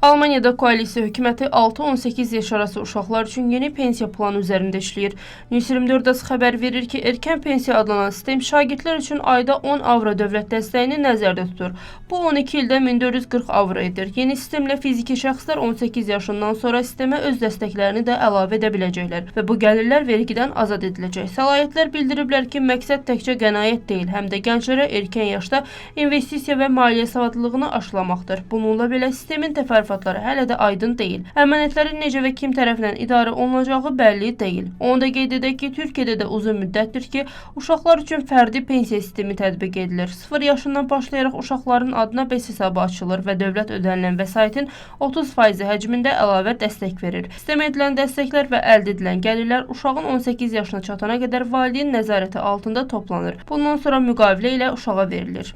Almaniyada koalisiya hökuməti 6-18 yaş arası uşaqlar üçün yeni pensiya planı üzərində işləyir. News 24 xəbər verir ki, erkən pensiya adlanan sistem şagirdlər üçün ayda 10 avro dövlət dəstəyini nəzərdə tutur. Bu 12 ildə 1440 avro edir. Yeni sistemlə fiziki şəxslər 18 yaşından sonra sistemə öz dəstəklərini də əlavə edə biləcəklər və bu gəlirlər vergidən azad ediləcək. Səlahiyyətlər bildiriblər ki, məqsəd təkcə qənaət deyil, həm də gənclərə erkən yaşda investisiya və maliyyə savadlılığını aşılamaqdır. Bununla belə sistemin təfərrüatları hələ də aydın deyil. Əmanətlərin necə və kim tərəfindən idarə olunacağı bəlli deyil. Onu da qeyd edək ki, Türkiyədə də uzun müddətdir ki, uşaqlar üçün fərdi pensiya sistemi tətbiq edilir. 0 yaşından başlayaraq uşaqların adına BES hesabı açılır və dövlət ödənilən vəsaitin 30% həcmində əlavə dəstək verir. Sistemə edilən dəstəklər və əldə edilən gəlirlər uşağın 18 yaşına çatana qədər valideyn nəzarəti altında toplanır. Bundan sonra müqavilə ilə uşağa verilir.